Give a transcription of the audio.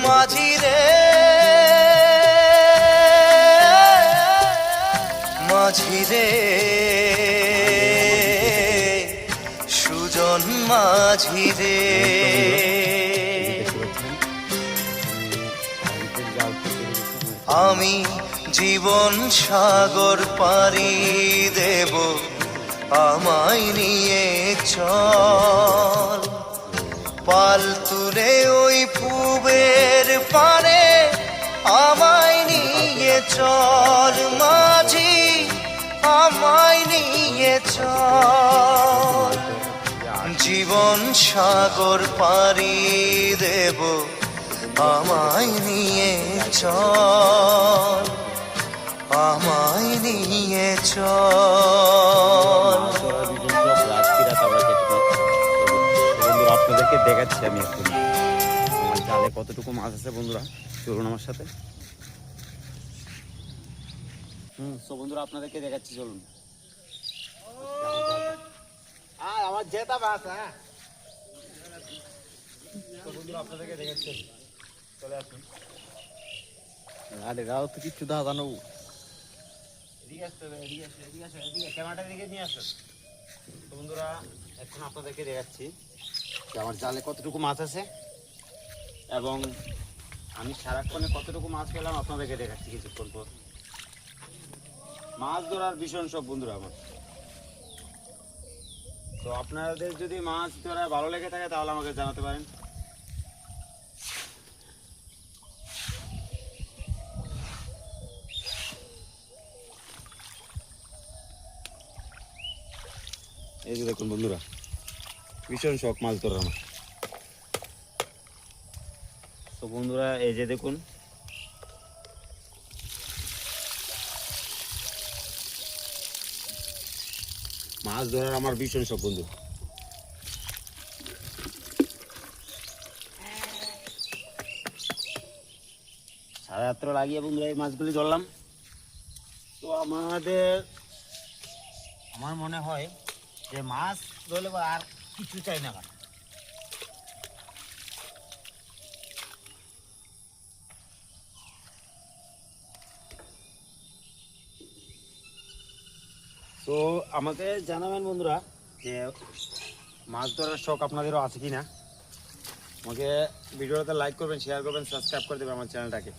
মাঝি রে মাঝি রে সুজন মাঝি রে আমি জীবন সাগর পাড়ি দেব আমায় নিয়ে চল পাল তুলে ওই পুবের পারে আমায় নিয়ে চল মাঝি আমায় নিয়ে চল জীবন সাগর পাড়ি দেব আমায় নিয়ে চল আমায় নিয়ে চল। আপনাদেরকে দেখাচ্ছি আমি এখন আমার জালে কতটুকু মাছ আছে বন্ধুরা, চলুন আমার সাথে। তো বন্ধুরা আপনাদেরকে দেখাচ্ছি, চলুন। আমার জেতা মাছ, হ্যাঁ বন্ধুরা আপনাদেরকে দেখাচ্ছি, চলে আসুন। আরে রাও তো কিছু দাদা নেব, এদিকে আসতে হবে, এদিকে আসো, এদিকে আসো, এদিকে ক্যামেরাটা দিকে নিয়ে আসো। তো বন্ধুরা এখন আপনাদেরকে দেখাচ্ছি যে আমার জালে কতটুকু মাছ আছে এবং আমি সারাক্ষণে কতটুকু মাছ পেলাম আপনাদেরকে দেখাচ্ছি কিছুক্ষণ পর। মাছ ধরার ভীষণ সব বন্ধুরা আমার। তো আপনাদের যদি মাছ ধরা ভালো লেগে থাকে তাহলে আমাকে জানাতে পারেন। এই যে দেখুন বন্ধুরা, ভীষণ শখ মাছ ধরার আমার। তো বন্ধুরা এই যে দেখুন, মাছ ধরার আমার ভীষণ শখ বন্ধু। সাড়ে 7 লাগিয়ে বন্ধুরা এই মাছগুলি ধরলাম। তো আমার মনে হয় যে মাছ ধরলে আর কিছু চাই না। তো আমাকে জানাবেন বন্ধুরা যে মাছ ধরার শখ আপনাদেরও আছে কিনা। আমাকে ভিডিওতে লাইক করবেন, শেয়ার করবেন, সাবস্ক্রাইব করে দেবেন আমার চ্যানেলটাকে।